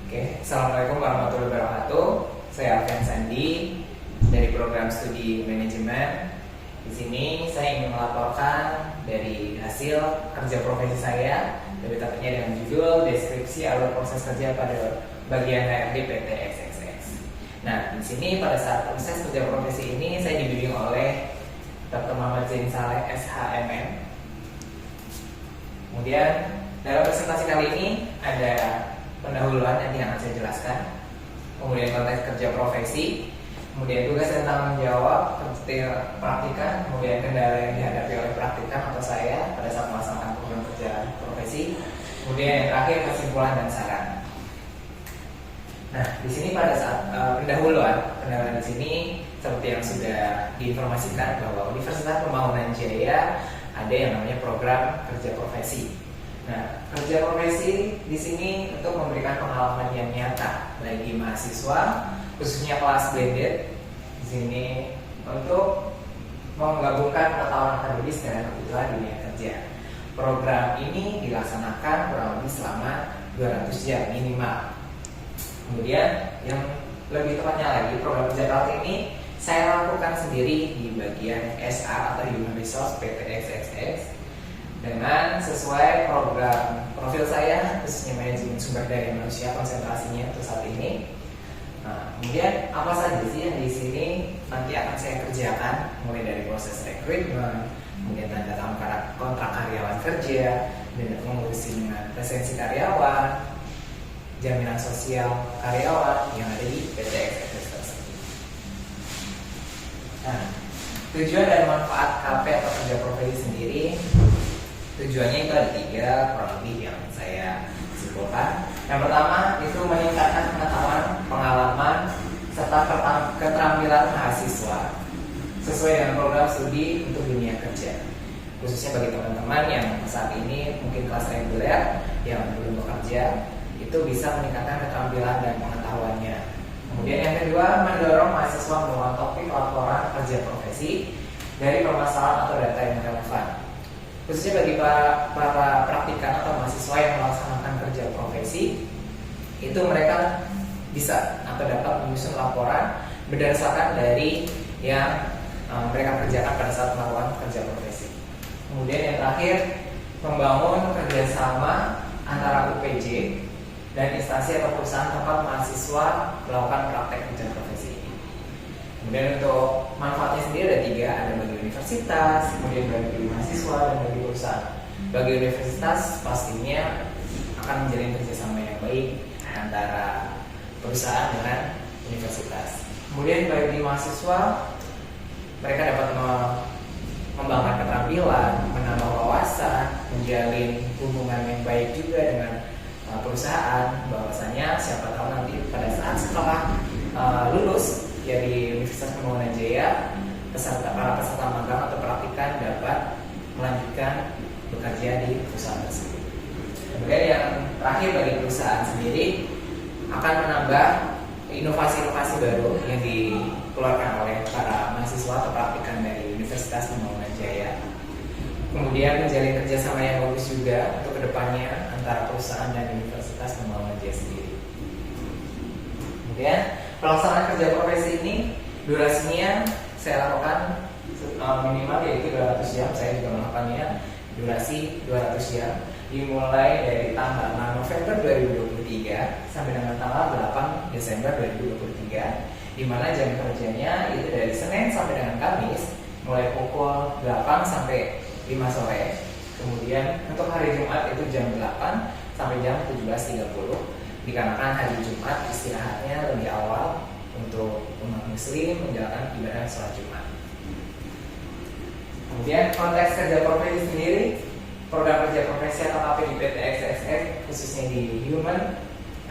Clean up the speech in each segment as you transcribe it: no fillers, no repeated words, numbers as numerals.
Oke, Assalamualaikum warahmatullahi wabarakatuh. Saya Alfian Sandi dari program studi manajemen. Di sini saya ingin melaporkan dari hasil kerja profesi saya, lebih tepatnya dengan judul deskripsi alur proses kerja pada bagian HRD PT XXX. Nah, di sini pada saat proses kerja profesi ini saya dibimbing oleh Dr. Muhammad Zain Saleh SHMM. Kemudian dalam presentasi kali ini ada pendahuluan nanti yang akan saya jelaskan, kemudian konteks kerja profesi, kemudian tugas dan tanggung jawab kerja praktikan, kemudian kendala yang dihadapi oleh praktikan atau saya pada saat melaksanakan program kerja profesi, kemudian yang terakhir kesimpulan dan saran. Nah, di sini pada saat pendahuluan di sini seperti yang sudah diinformasikan bahwa Universitas Pembangunan Jaya ada yang namanya program kerja profesi. Nah, kerja profesi di sini untuk memberikan pengalaman yang nyata bagi mahasiswa, khususnya kelas blended di sini untuk menggabungkan pengetahuan akademis dengan kebutuhan dunia kerja. Program ini dilaksanakan kurang lebih selama 200 jam minimal. Kemudian yang lebih tepatnya lagi, program kerja praktik ini saya lakukan sendiri di bagian SR atau Human Resource PT XXX dengan sesuai program profil saya, khususnya manajemen sumber daya manusia konsentrasinya untuk saat ini. Nah, kemudian apa saja sih yang di sini nanti akan saya kerjakan, mulai dari proses rekrutmen, kemudian tanda tangan kontrak karyawan kerja, dan mengurusi dengan presensi karyawan, jaminan sosial karyawan yang ada di PT XXX tersebut. Nah, tujuan dan manfaat KP atau kerja profesi sendiri, tujuannya itu ada 3 kurang lebih yang saya simpulkan. Yang pertama itu meningkatkan pengetahuan, pengalaman, serta keterampilan mahasiswa sesuai dengan program studi untuk dunia kerja. Khususnya bagi teman-teman yang saat ini mungkin kelas reguler yang belum bekerja, itu bisa meningkatkan keterampilan dan pengetahuannya. Kemudian yang kedua, mendorong mahasiswa menemukan topik laporan kerja profesi dari permasalahan atau data yang relevan. Khususnya bagi para praktikan atau mahasiswa yang melaksanakan kerja profesi, itu mereka bisa atau dapat menyusun laporan berdasarkan dari yang mereka kerjakan pada saat melakukan kerja profesi. Kemudian yang terakhir, membangun kerjasama antara UPJ dan instansi atau perusahaan tempat mahasiswa melakukan praktek kerja profesi ini. Kemudian untuk manfaatnya sendiri ada 3, ada bagi universitas, kemudian bagi mahasiswa, dan bagi perusahaan. Bagi universitas pastinya akan menjalin kerjasama yang baik antara perusahaan dengan universitas. Kemudian bagi mahasiswa, mereka dapat mengembangkan keterampilan, menambah wawasan, menjalin hubungan yang baik juga dengan perusahaan. Bahwasanya siapa tahu nanti pada saat setelah lulus dari Universitas Pembangunan Jaya, para peserta magang atau praktikan dapat melanjutkan bekerja di perusahaan tersebut. Kemudian yang terakhir bagi perusahaan sendiri akan menambah inovasi-inovasi baru yang dikeluarkan oleh para mahasiswa atau praktikan dari Universitas Pembangunan Jaya. Kemudian menjalin kerjasama yang bagus juga untuk kedepannya antara perusahaan dan Universitas Pembangunan Jaya sendiri. Kemudian pelaksanaan kerja profesi ini durasinya saya lakukan minimal yaitu 200 jam. Saya juga melakukannya durasi 200 jam dimulai dari tanggal 6 November 2023 sampai dengan tanggal 8 Desember 2023, di mana jam kerjanya itu dari Senin sampai dengan Kamis mulai pukul 8 sampai 5 sore. Kemudian untuk hari Jumat itu jam 8 sampai jam 17.30, dikarenakan hari Jumat istirahatnya lebih awal untuk umat muslim menjalankan ibadah sholat Jumat. Kemudian konteks kerja profesi sendiri, program kerja profesi atau KP di PT XXX khususnya di Human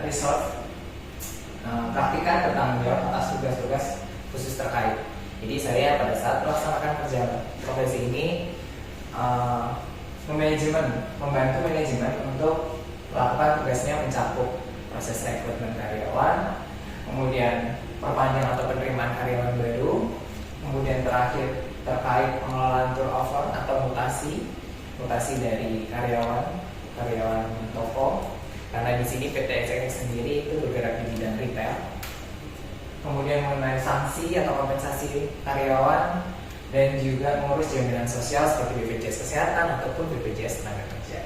Resource praktikan bertanggung jawab atas tugas-tugas khusus terkait. Jadi saya pada saat melaksanakan kerja profesi ini membantu manajemen untuk melakukan tugasnya mencakup proses rekrutmen karyawan, kemudian perpanjangan atau penerimaan karyawan baru, kemudian terakhir terkait pengelolaan turnover atau mutasi dari karyawan toko, karena di sini PT XXX sendiri itu bergerak di bidang retail. Kemudian mengenai sanksi atau kompensasi karyawan dan juga mengurus jaminan sosial seperti BPJS Kesehatan ataupun BPJS Tenaga Kerja.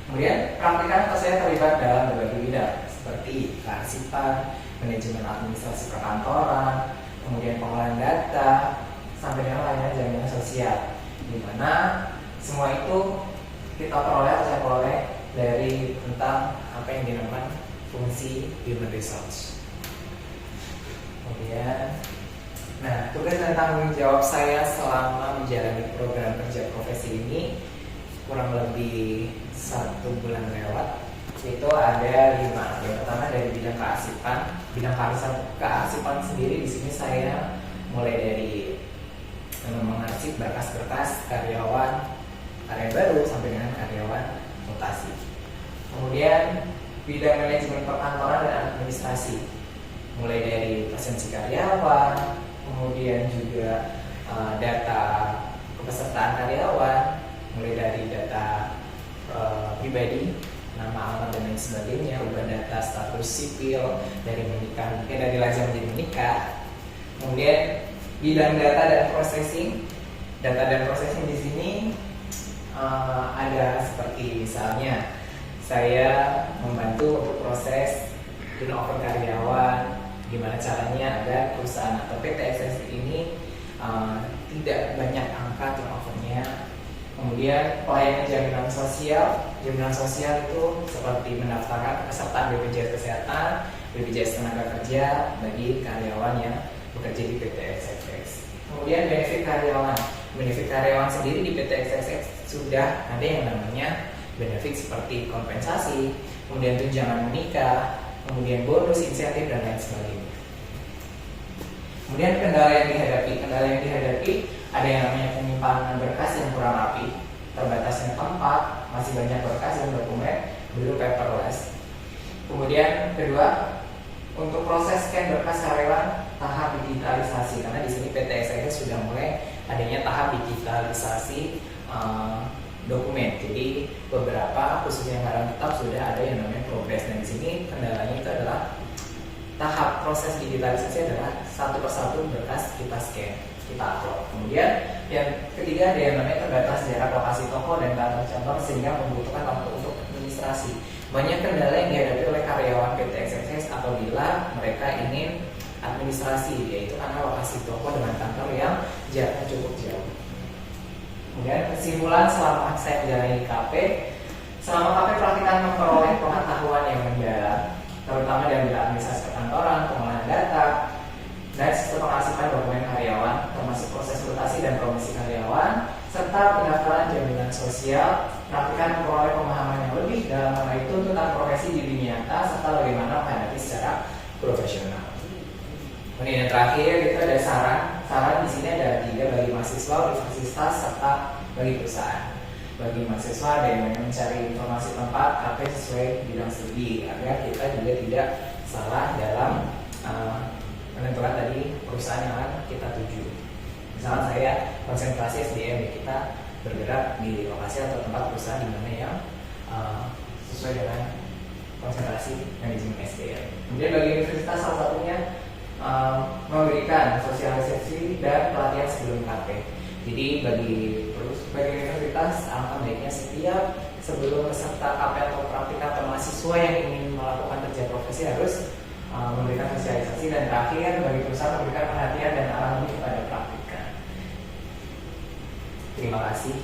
Kemudian praktikan saya terlibat dalam berbagai bidang seperti kearsipan, manajemen administrasi perkantoran, kemudian pengolahan data, sampai dengan layanan jaminan sosial, di mana semua itu kita peroleh atau saya peroleh dari tentang apa yang dinamakan fungsi human resource. Kemudian, nah tugas dan tanggung jawab saya selama menjalani program kerja profesi ini kurang lebih 1 bulan lewat, itu ada 5. Yang pertama dari bidang kearsipan. Bidang kearsipan sendiri di sini saya mulai dari mengarsip berkas-berkas karyawan baru sampai dengan karyawan mutasi. Kemudian bidang manajemen perkantoran dan administrasi, mulai dari presensi karyawan, kemudian juga data kepesertaan karyawan, mulai dari data pribadi, nama, alamat dan lain sebagainya, ubah data status sipil dari menikah, dari lajang menjadi menikah. Kemudian bidang data dan processing. Data dan processing di sini ada seperti misalnya saya membantu untuk proses turnover karyawan, gimana caranya agar perusahaan atau PT XXX ini tidak banyak angka turnovernya. Kemudian pelayanan jaminan sosial. Jaminan sosial itu seperti mendaftarkan kepesertaan BPJS Kesehatan, BPJS Tenaga Kerja bagi karyawan yang bekerja di PT XXX. Kemudian benefit karyawan. Benefit karyawan sendiri di PT XXX sudah ada yang namanya benefit seperti kompensasi, kemudian tunjangan menikah, kemudian bonus, insentif dan lain sebagainya. Kemudian kendala yang dihadapi ada yang namanya penyimpanan berkas yang kurang rapi, terbatasnya tempat, masih banyak berkas dan dokumen belum paperless. Kemudian kedua, untuk proses scan berkas karyawan tahap digitalisasi, karena di sini PT XXX sudah mulai adanya tahap digitalisasi dokumen. Jadi beberapa khususnya yang tetap sudah ada yang namanya progres, dan di sini kendalanya itu adalah tahap proses digitalisasi adalah satu persatu berkas kita scan, kita upload. Kemudian yang ketiga ada yang namanya terbatas jarak lokasi toko dan kantor cabang sehingga membutuhkan waktu untuk administrasi. Banyak kendala yang dihadapi oleh karyawan PT XXX apabila mereka ingin administrasi, yaitu karena lokasi toko dengan kantor yang jaraknya cukup jauh. Kemudian kesimpulan selama saya menjalani KP, selama KP praktikan memperoleh pengetahuan yang mendalam, terutama dalam bidang administrasi perkantoran, pengolahan data, dan sistem pengarsipan dokumen karyawan, termasuk proses mutasi dan promosi karyawan, serta pendaftaran jaminan sosial. Praktikan memperoleh pemahaman yang lebih dalam hal itu tentang profesi di dunia nyata serta bagaimana menghadapi secara profesional. Kemudian yang terakhir itu ada saran di sini ada 3 bagi mahasiswa, universitas serta bagi perusahaan. Bagi mahasiswa ada yang mencari informasi tempat KP sesuai bidang studi agar kita juga tidak salah dalam menentukan tadi perusahaan yang akan kita tuju. Misalnya saya konsentrasi SDM, kita bergerak di lokasi atau tempat perusahaan di mana yang sesuai dengan konsentrasi manajemen SDM. Kemudian bagi universitas salah satunya memberikan sosialisasi dan pelatihan sebelum KP. Jadi bagi universitas alangkah baiknya setiap sebelum peserta KP atau praktika atau mahasiswa yang ingin melakukan kerja profesi harus memberikan sosialisasi, dan terakhir bagi perusahaan memberikan perhatian dan arahan lebih kepada praktika. Terima kasih.